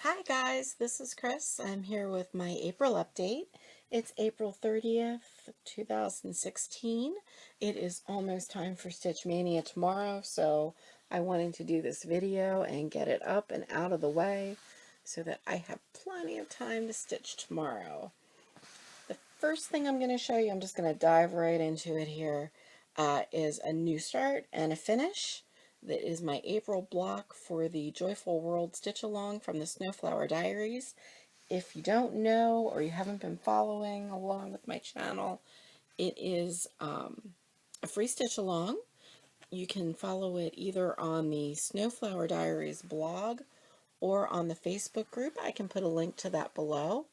Hi guys, this is Chris. I'm here with my April update. It's April 30th, 2016. It is almost time for Stitch Mania tomorrow, so I wanted to do this video and get it up and out of the way so that I have plenty of time to stitch tomorrow. The first thing I'm going to show you, I'm just going to dive right into it here, is a new start and a finish. That is my April block for the Joyful World Stitch Along from the Snowflower Diaries. If you don't know or you haven't been following along with my channel, it is a free stitch along. You can follow it either on the Snowflower Diaries blog or on the Facebook group. I can put a link to that below.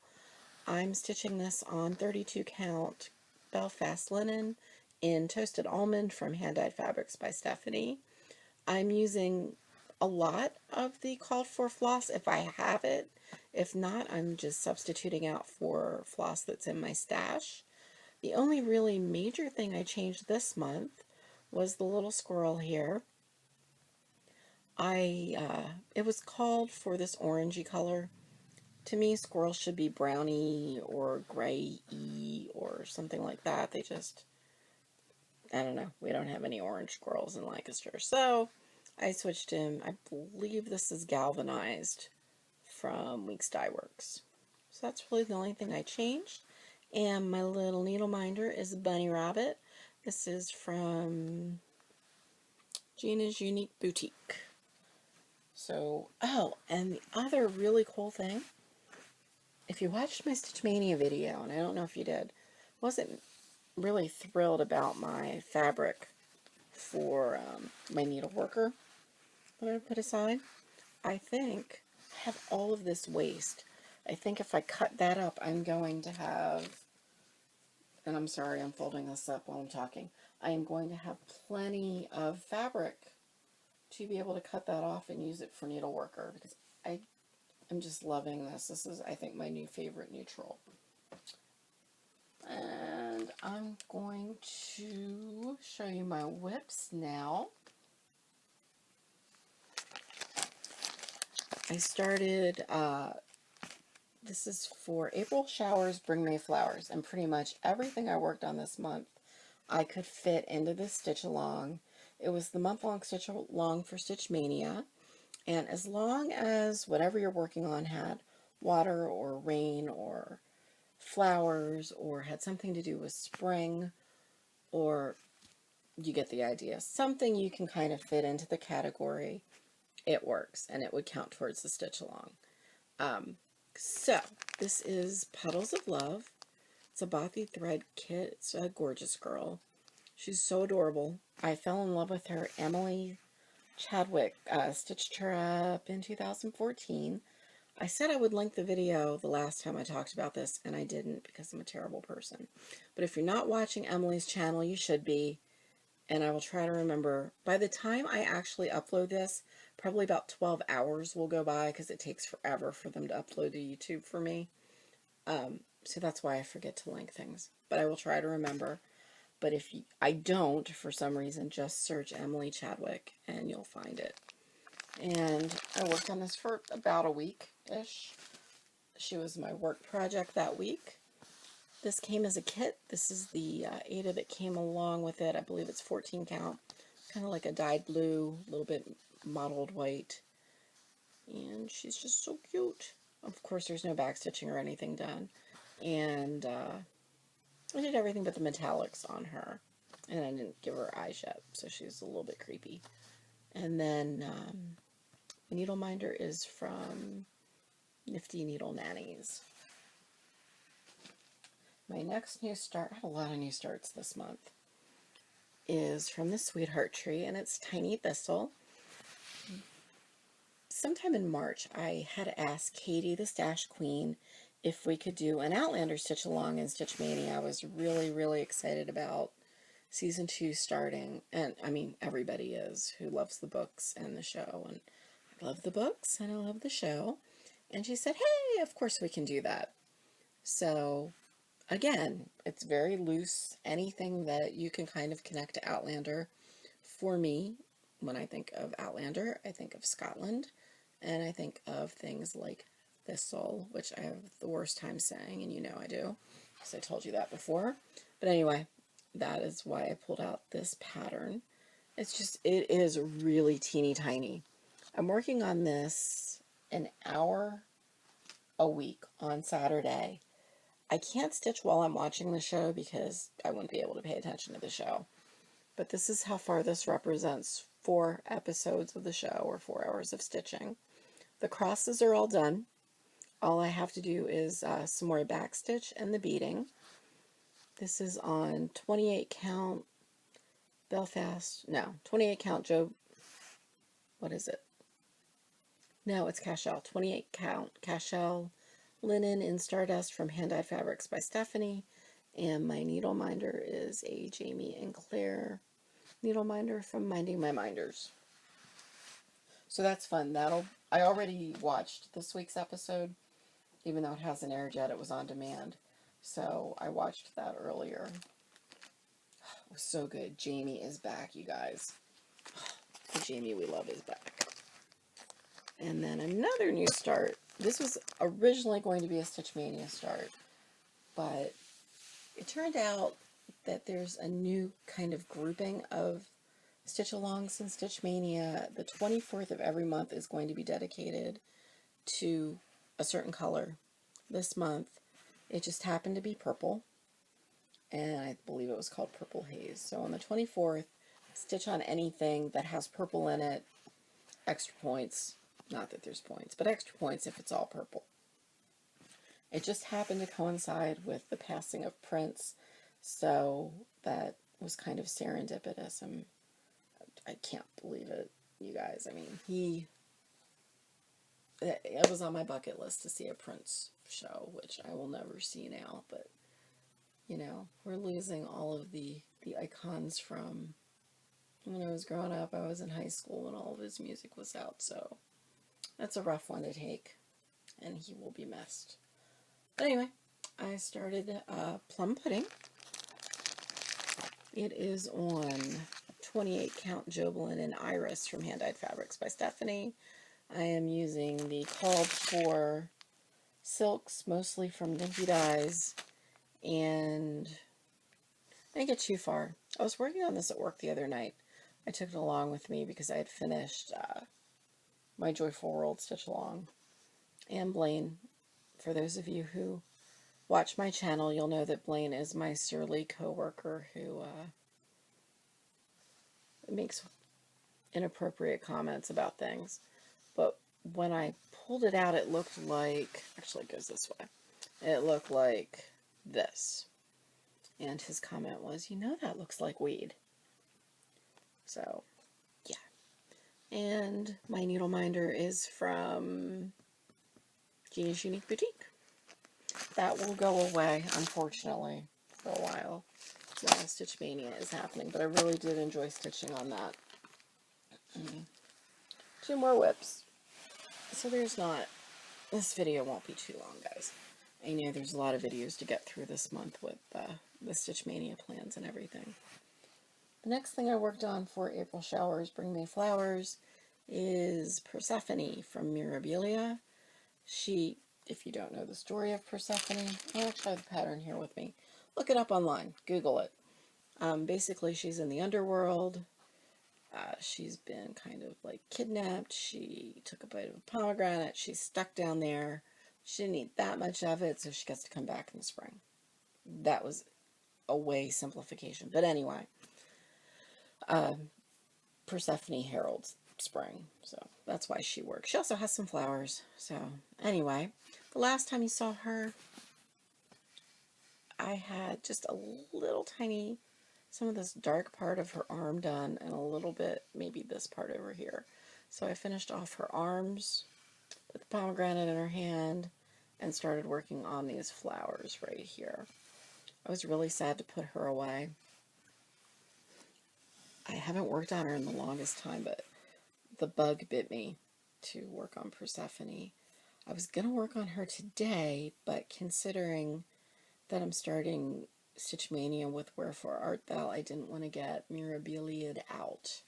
I'm stitching this on 32 count Belfast linen in Toasted Almond from Hand Dyed Fabrics by Stephanie. I'm using a lot of the called for floss if I have it. If not, I'm just substituting out for floss that's in my stash. The only really major thing I changed this month was the little squirrel here. It was called for this orangey color. To me, squirrels should be browny or gray-y or something like that. They just, I don't know. We don't have any orange squirrels in Lancaster. So I switched him. I believe this is galvanized from Weeks Dye Works. So that's really the only thing I changed. And my little needle minder is Bunny Rabbit. This is from Gina's Unique Boutique. So, oh, and the other really cool thing, if you watched my Stitch Mania video, and I don't know if you did, wasn't really thrilled about my fabric for my needle worker that I put aside. I think I have all of this waste. I think if I cut that up, I'm going to have, and I'm sorry, I'm folding this up while I'm talking, I am going to have plenty of fabric to be able to cut that off and use it for needle worker, because I'm just loving this. This is, I think, my new favorite neutral. And I'm going to show you my whips now. I started, this is for April Showers Bring May Flowers, and pretty much everything I worked on this month I could fit into this stitch along. It was the month-long stitch along for Stitch Mania, and as long as whatever you're working on had water or rain or flowers or had something to do with spring, or you get the idea, something you can kind of fit into the category, it works, and it would count towards the stitch along. So this is Petals of Love. It's a Bothy thread kit. It's a gorgeous girl. She's so adorable. I fell in love with her. Emily Chadwick stitched her up in 2014. I said I would link the video the last time I talked about this, and I didn't because I'm a terrible person. But if you're not watching Emily's channel, you should be, and I will try to remember. By the time I actually upload this, probably about 12 hours will go by because it takes forever for them to upload to YouTube for me. So that's why I forget to link things. But I will try to remember. But if I don't, for some reason, just search Emily Chadwick and you'll find it. And I worked on this for about a week-ish. She was my work project that week. This came as a kit. This is the Ada that came along with it. I believe it's 14 count. Kind of like a dyed blue, a little bit mottled white. And she's just so cute. Of course, there's no backstitching or anything done. And I did everything but the metallics on her. And I didn't give her eyes yet, so she's a little bit creepy. And then the needle minder is from Nifty Needle Nannies. My next new start, I have a lot of new starts this month, is from the Sweetheart Tree, and it's Tiny Thistle. Sometime in March, I had asked Katie, the Stash Queen, if we could do an Outlander stitch along in Stitch Mania. I was really, really excited about Season 2 starting, and I mean, everybody is who loves the books and the show, and I love the books and I love the show. And she said, hey, of course we can do that. So again, it's very loose. Anything that you can kind of connect to Outlander. For me, when I think of Outlander, I think of Scotland, and I think of things like thistle, which I have the worst time saying, and you know I do, because I told you that before. But anyway, that is why I pulled out this pattern. It's just, it is really teeny tiny. I'm working on this an hour a week on Saturday. I can't stitch while I'm watching the show because I wouldn't be able to pay attention to the show. But this is how far this represents 4 episodes of the show, or 4 hours of stitching. The crosses are all done. All I have to do is some more back stitch and the beading. This is on 28 count Belfast, no, 28 count Joe, what is it? No, it's Cashel, 28 count Cashel linen in Stardust from Hand Dyed Fabrics by Stephanie. And my needle minder is a Jamie and Claire needle minder from Minding My Minders. So that's fun. I already watched this week's episode, even though it hasn't aired yet. It was on demand. So I watched that earlier. It was so good. Jamie is back, you guys. The Jamie we love is back. And then another new start. This was originally going to be a Stitch Mania start, but it turned out that there's a new kind of grouping of stitch-alongs in Stitch Mania. The 24th of every month is going to be dedicated to a certain color. This month, it just happened to be purple, and I believe it was called Purple Haze. So on the 24th, stitch on anything that has purple in it, extra points. Not that there's points, but extra points if it's all purple. It just happened to coincide with the passing of Prince, so that was kind of serendipitous. I can't believe it, you guys. I mean, it was on my bucket list to see a Prince show, which I will never see now, but, you know, we're losing all of the icons from when I was growing up. I was in high school when all of his music was out, so that's a rough one to take, and he will be missed. But anyway, I started Plum Pudding. It is on 28 count Jobelan and Iris from Hand Dyed Fabrics by Stephanie. I am using the called for silks, mostly from Dinky Dyes, and I didn't get too far. I was working on this at work the other night. I took it along with me because I had finished my Joyful World Stitch Along. And Blaine, for those of you who watch my channel, you'll know that Blaine is my surly coworker who makes inappropriate comments about things. But when I pulled it out, it looked like, actually it goes this way, it looked like this. And his comment was, you know, that looks like weed. So, yeah. And my needle minder is from Gina's Unique Boutique. That will go away, unfortunately, for a while Stitch Mania is happening, but I really did enjoy stitching on that. 2 more whips. So this video won't be too long, guys. I know there's a lot of videos to get through this month with the Stitch Mania plans and everything. The next thing I worked on for April Showers Bring Me Flowers is Persephone from Mirabilia. If you don't know the story of Persephone, I actually have the pattern here with me. Look it up online. Google it. Basically, she's in the underworld. She's been kind of like kidnapped. She took a bite of a pomegranate. She's stuck down there. She didn't eat that much of it, so she gets to come back in the spring. That was a way simplification. But anyway, Persephone heralds spring, so that's why she works. She also has some flowers. So anyway, the last time you saw her, I had just a little tiny, some of this dark part of her arm done, and a little bit, maybe this part over here. So I finished off her arms with the pomegranate in her hand and started working on these flowers right here. I was really sad to put her away. I haven't worked on her in the longest time, but the bug bit me to work on Persephone. I was going to work on her today, but considering that I'm starting Stitch Mania with Wherefore Art Thou, I didn't want to get Mirabilia'd out.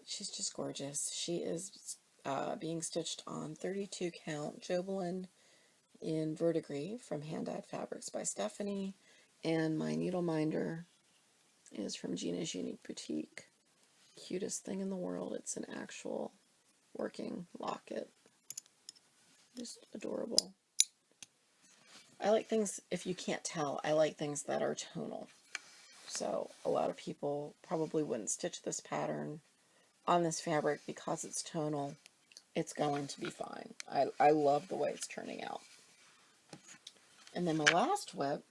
She's just gorgeous. She is being stitched on 32 count Jobelin in Verdigris from Hand Dyed Fabrics by Stephanie, and my needle minder is from Gina's Unique Boutique. Cutest thing in the world. It's an actual working locket. Just adorable. I like things, if you can't tell, I like things that are tonal. So a lot of people probably wouldn't stitch this pattern on this fabric because it's tonal. It's going to be fine. I love the way it's turning out. And then my last WIP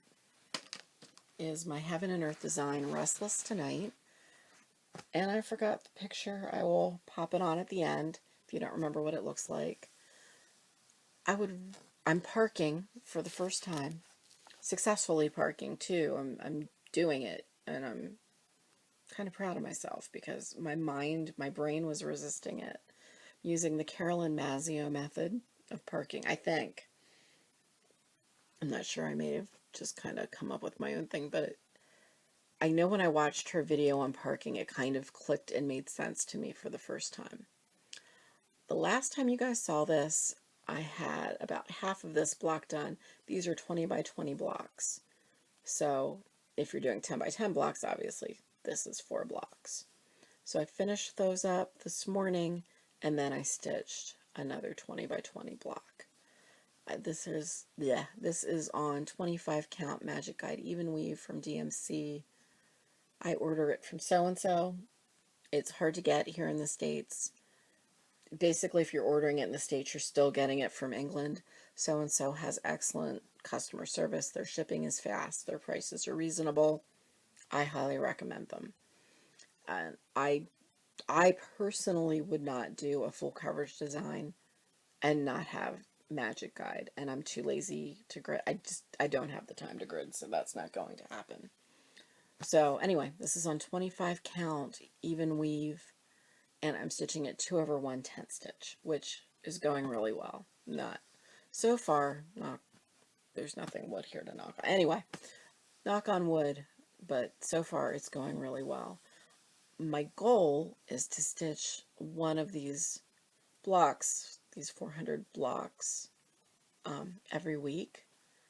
is my Heaven and Earth design, Restless Tonight. And I forgot the picture. I will pop it on at the end if you don't remember what it looks like. I'm parking for the first time. Successfully parking too. I'm doing it, and I'm kind of proud of myself because my brain was resisting it. Using the Carolyn Mazzio method of parking, I think. I'm not sure, I may have just kind of come up with my own thing, but I know when I watched her video on parking, it kind of clicked and made sense to me for the first time. The last time you guys saw this, I had about half of this block done. These are 20 by 20 blocks. So if you're doing 10 by 10 blocks, obviously this is 4 blocks. So I finished those up this morning, and then I stitched another 20 by 20 block. This is on 25 count Magic Guide Even Weave from DMC. I order it from so-and-so. It's hard to get here in the States. Basically, if you're ordering it in the States, you're still getting it from England. So-and-so has excellent customer service. Their shipping is fast. Their prices are reasonable. I highly recommend them. And I personally would not do a full coverage design and not have Magic Guide, and I'm too lazy to grid. I don't have the time to grid, so that's not going to happen. So anyway, this is on 25 count even weave, and I'm stitching it 2/110 stitch, which is going really well. Not so far, there's nothing wood here to knock on. Anyway, knock on wood, but so far it's going really well. My goal is to stitch one of these blocks, these 400 blocks, every week,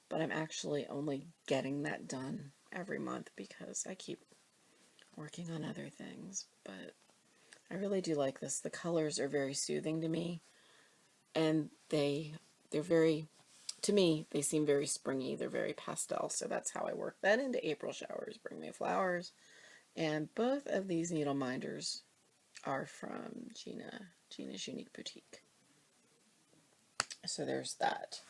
but I'm actually only getting that done every month because I keep working on other things. But I really do like this. The colors are very soothing to me, and they're very, to me, they seem very springy. They're very pastel, so that's how I work that into April Showers, Bring Me Flowers. And both of these needle minders are from Gina's Unique Boutique. So there's that.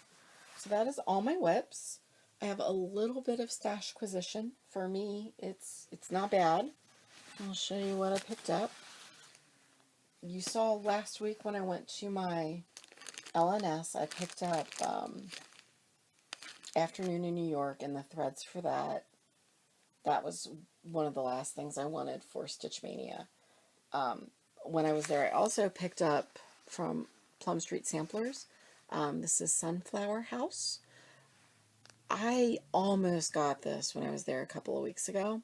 So that is all my WIPs. I have a little bit of stash acquisition. For me, it's not bad. I'll show you what I picked up. You saw last week when I went to my LNS, I picked up Afternoon in New York and the threads for that. That was one of the last things I wanted for Stitch Mania. When I was there, I also picked up from Plum Street Samplers. This is Sunflower House. I almost got this when I was there a couple of weeks ago.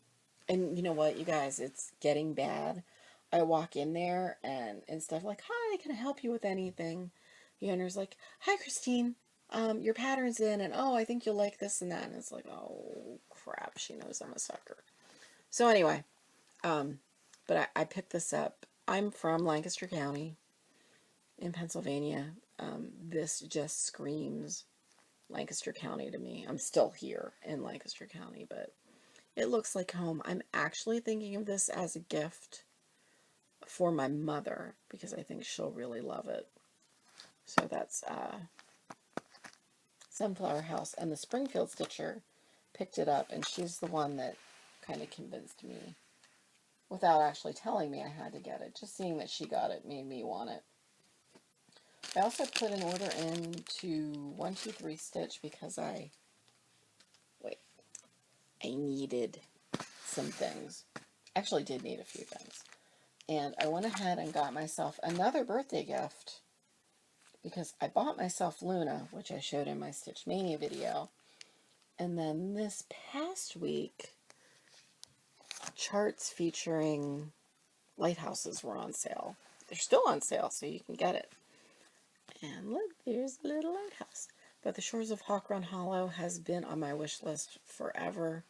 And you know what, you guys, it's getting bad. I walk in there, and instead of like, hi, can I help you with anything? The owner's like, hi, Christine. Your pattern's in, and oh, I think you'll like this and that. And it's like, oh, crap, she knows I'm a sucker. So anyway, but I picked this up. I'm from Lancaster County in Pennsylvania. This just screams Lancaster County to me. I'm still here in Lancaster County, but it looks like home. I'm actually thinking of this as a gift for my mother because I think she'll really love it. So that's Sunflower House, and the Springfield Stitcher picked it up, and she's the one that kind of convinced me without actually telling me I had to get it. Just seeing that she got it made me want it. I also put an order in to 123 Stitch because I needed some things. Actually did need a few things. And I went ahead and got myself another birthday gift because I bought myself Luna, which I showed in my Stitch Mania video. And then this past week, charts featuring Lighthouses were on sale. They're still on sale, so you can get it. And look, there's a little lighthouse. But the Shores of Hawk Run Hollow has been on my wish list forever.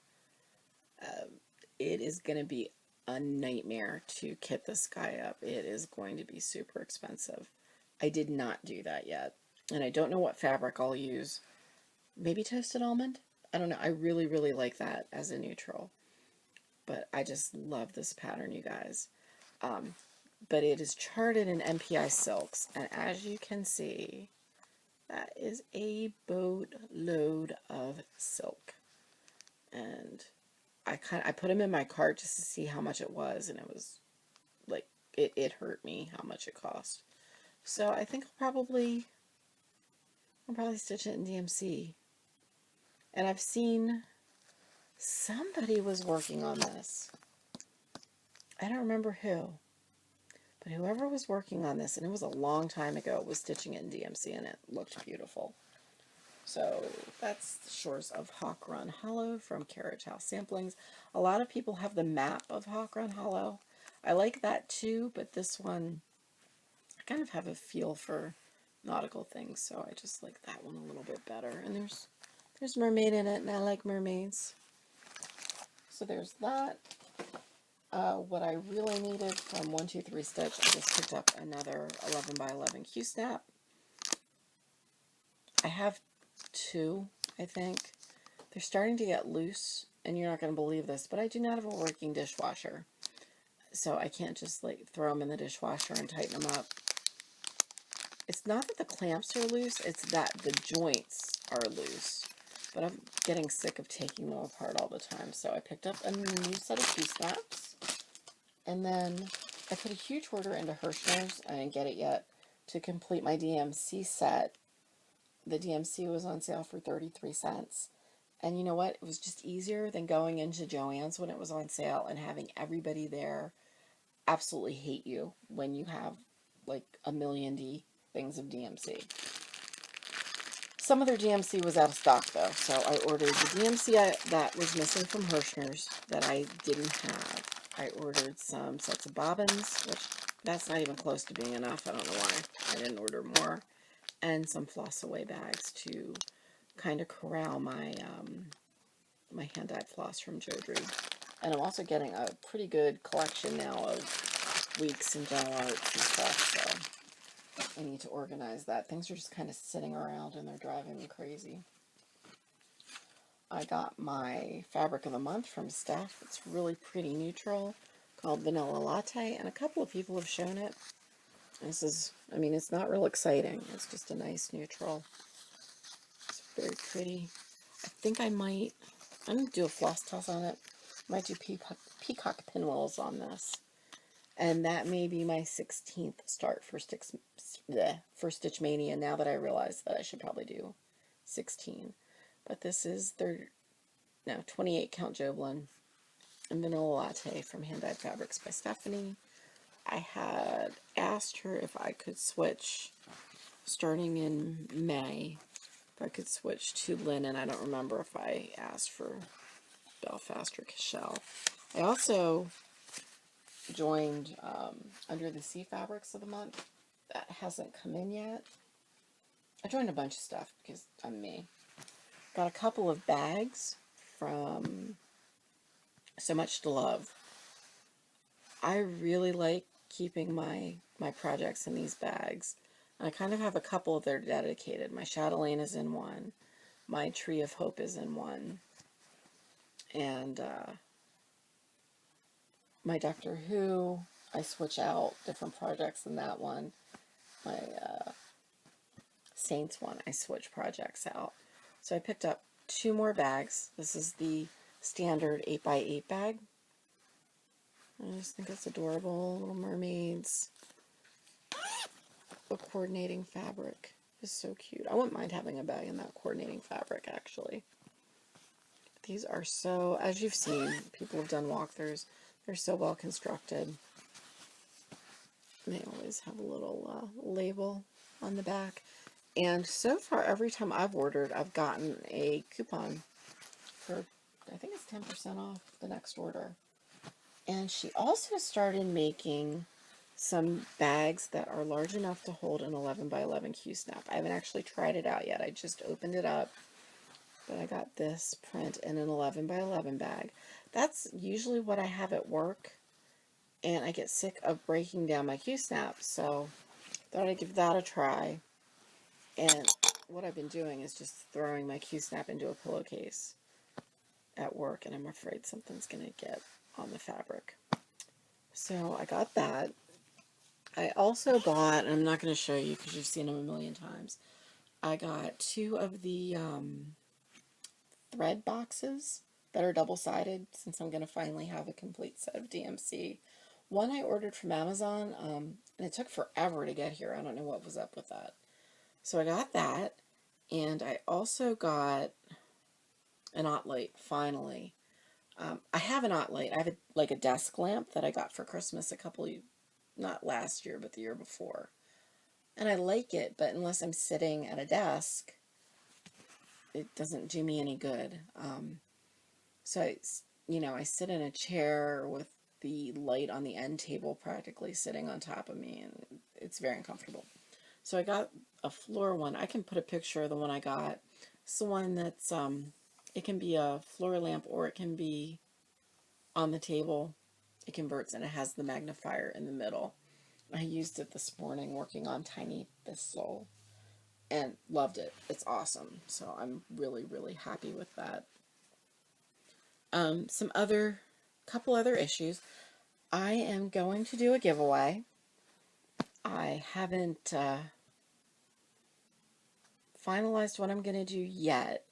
It is going to be a nightmare to kit this guy up. It is going to be super expensive. I did not do that yet. And I don't know what fabric I'll use. Maybe toasted almond? I don't know. I really, really like that as a neutral. But I just love this pattern, you guys. But it is charted in MPI silks. And as you can see, that is a boatload of silk. And I put them in my cart just to see how much it was, and it was like it hurt me how much it cost. So I think I'll probably stitch it in DMC. And I've seen somebody was working on this. I don't remember who, but whoever was working on this, and it was a long time ago, was stitching it in DMC, and it looked beautiful. So that's the Shores of Hawk Run Hollow from Carriage House Samplings. A lot of people have the map of Hawk Run Hollow. I like that too, but this one, I kind of have a feel for nautical things, so I just like that one a little bit better. And there's mermaid in it, and I like mermaids. So there's that. What I really needed from 123 Stitch, I just picked up another 11 by 11 Q-snap. I have two, I think. They're starting to get loose, and you're not going to believe this, but I do not have a working dishwasher. So I can't just like throw them in the dishwasher and tighten them up. It's not that the clamps are loose, it's that the joints are loose. But I'm getting sick of taking them apart all the time. So I picked up a new set of Q-snaps. And then I put a huge order into Hirschner's. I didn't get it yet. To complete my DMC set. The DMC was on sale for 33 cents. And you know what? It was just easier than going into Joann's when it was on sale and having everybody there absolutely hate you when you have like a million things of DMC. Some of their DMC was out of stock though, so I ordered the DMC that was missing from Hirschner's that I didn't have. I ordered some sets of bobbins, which that's not even close to being enough. I don't know why I didn't order more. And some floss away bags to kind of corral my my hand-dyed floss from Joe Drew. And I'm also getting a pretty good collection now of weeks and gel arts and stuff, so I need to organize that. Things are just kind of sitting around and they're driving me crazy. I got my fabric of the month from Steph. It's really pretty neutral, called Vanilla Latte, and a couple of people have shown it. This is, I mean, it's not real exciting. It's just a nice neutral. It's very pretty. I think I'm going to do a floss toss on it. Might do peacock pinwheels on this. And that may be my 16th start for Stitch Mania, now that I realize that I should probably do 16. But this is their 28 count Joblin and Vanilla Latte from Hand Dyed Fabrics by Stephanie. I had asked her if I could switch starting in May, if I could switch to linen. I don't remember if I asked for Belfast or Cashel. I also joined Under the Sea Fabrics of the month. That hasn't come in yet. I joined a bunch of stuff because I'm me. Got a couple of bags from So Much to Love. I really like keeping my projects in these bags. And I kind of have a couple that are dedicated. My Chatelaine is in one. My Tree of Hope is in one. And my Doctor Who, I switch out different projects in that one. My Saints one, I switch projects out. So I picked up 2 more bags. This is the standard 8x8 bag. I just think it's adorable. Little mermaids. The coordinating fabric is so cute. I wouldn't mind having a bag in that coordinating fabric, actually. These are so, as you've seen, people have done walkthroughs. They're so well constructed. They always have a little label on the back. And so far, every time I've ordered, I've gotten a coupon for, I think it's 10% off the next order. And she also started making some bags that are large enough to hold an 11 by 11 Q-snap. I haven't actually tried it out yet. I just opened it up, but I got this print in an 11 by 11 bag. That's usually what I have at work, and I get sick of breaking down my Q-snap, so thought I'd give that a try. And what I've been doing is just throwing my Q-snap into a pillowcase at work, and I'm afraid something's going to get on the fabric. So I got that. I also bought, and I'm not going to show you because you've seen them a million times, I got 2 of the thread boxes that are double-sided, since I'm going to finally have a complete set of DMC. One I ordered from Amazon, and it took forever to get here. I don't know what was up with that. So I got that, and I also got an Outlander, finally. I have an Outlander. I have like a desk lamp that I got for Christmas not last year, but the year before. And I like it, but unless I'm sitting at a desk, it doesn't do me any good. So I sit in a chair with the light on the end table practically sitting on top of me, and it's very uncomfortable. So I got a floor one. I can put a picture of the one I got. It's the one that's, it can be a floor lamp or it can be on the table. It converts and it has the magnifier in the middle. I used it this morning working on Tiny Thistle and loved it. It's awesome. So I'm really, really happy with that. Couple other issues. I am going to do a giveaway. I haven't finalized what I'm going to do yet,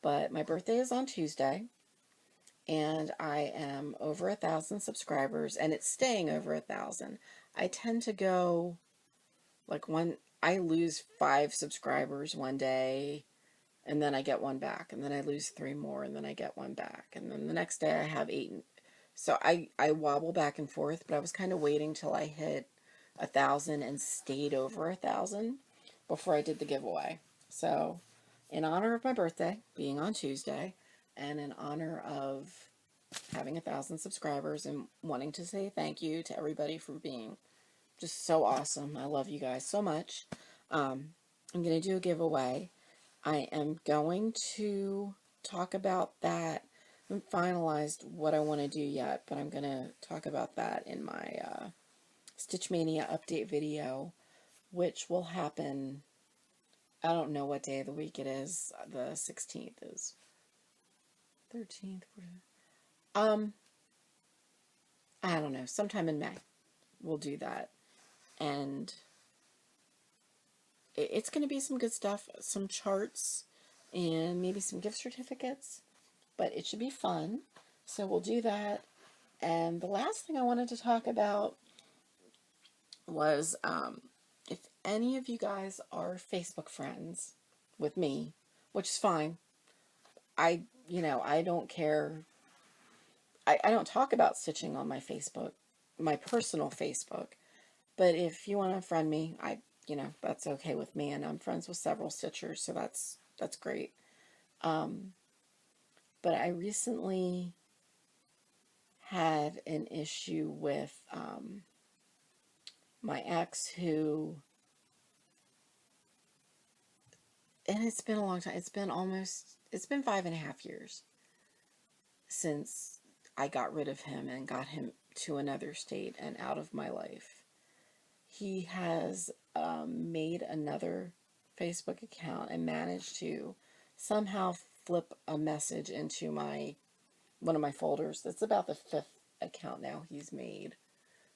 but my birthday is on Tuesday, and I am over 1,000 subscribers, and it's staying over 1,000. I tend to go, like, I lose 5 subscribers one day, and then I get 1 back, and then I lose 3 more, and then I get 1 back, and then the next day I have 8. So I wobble back and forth, but I was kind of waiting till I hit 1,000 and stayed over 1,000 before I did the giveaway. So, in honor of my birthday being on Tuesday, and in honor of having 1,000 subscribers and wanting to say thank you to everybody for being just so awesome. I love you guys so much. I'm going to do a giveaway. I am going to talk about that. I haven't finalized what I want to do yet, but I'm going to talk about that in my Stitch Mania update video, which will happen, I don't know what day of the week it is. The 16th is 13th. I don't know. Sometime in May, we'll do that. And it's going to be some good stuff, some charts, and maybe some gift certificates. But it should be fun. So we'll do that. And the last thing I wanted to talk about was if any of you guys are Facebook friends with me, which is fine. I don't care. I don't talk about stitching on my Facebook, my personal Facebook. But if you want to friend me, that's okay with me. And I'm friends with several stitchers, so that's great. But I recently had an issue with my ex and it's been a long time. It's been 5.5 years since I got rid of him and got him to another state and out of my life. He has made another Facebook account and managed to somehow flip a message into one of my folders. That's about the 5th account now he's made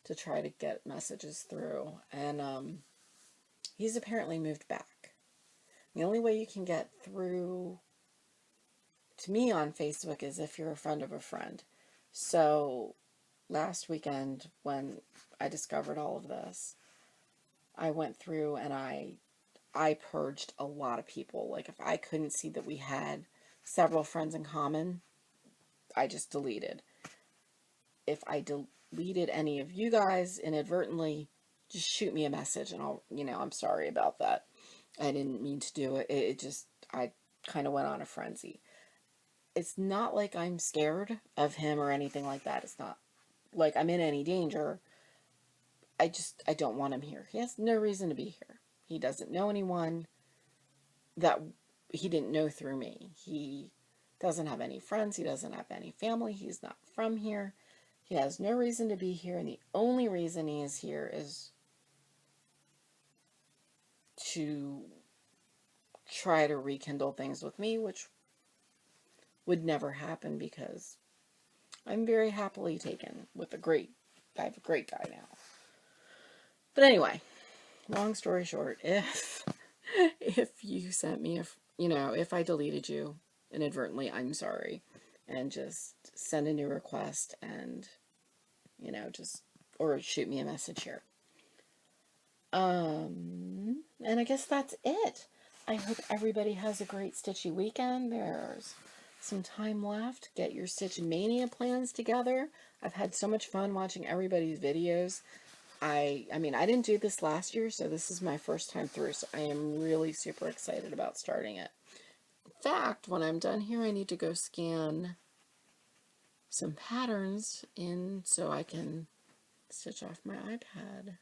to try to get messages through. And he's apparently moved back. The only way you can get through to me on Facebook is if you're a friend of a friend. So last weekend when I discovered all of this, I went through and I purged a lot of people. Like, if I couldn't see that we had several friends in common, I just deleted. If I deleted any of you guys inadvertently, just shoot me a message and I'm sorry about that. I didn't mean to do it. I kind of went on a frenzy. It's not like I'm scared of him or anything like that. It's not like I'm in any danger. I don't want him here. He has no reason to be here. He doesn't know anyone that he didn't know through me. He doesn't have any friends. He doesn't have any family. He's not from here. He has no reason to be here. And the only reason he is here is to try to rekindle things with me, which would never happen because I'm very happily taken with I have a great guy now. But anyway, long story short, if you sent me, if I deleted you inadvertently, I'm sorry. And just send a new request and, or shoot me a message here. And I guess that's it. I hope everybody has a great Stitchy weekend. There's some time left. Get your Stitch Mania plans together. I've had so much fun watching everybody's videos. I mean, I didn't do this last year, so this is my first time through, so I am really super excited about starting it. In fact, when I'm done here, I need to go scan some patterns in so I can stitch off my iPad.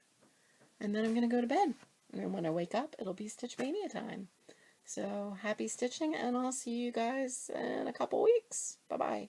And then I'm going to go to bed. And when I wake up, it'll be Stitch Mania time. So happy stitching, and I'll see you guys in a couple weeks. Bye-bye.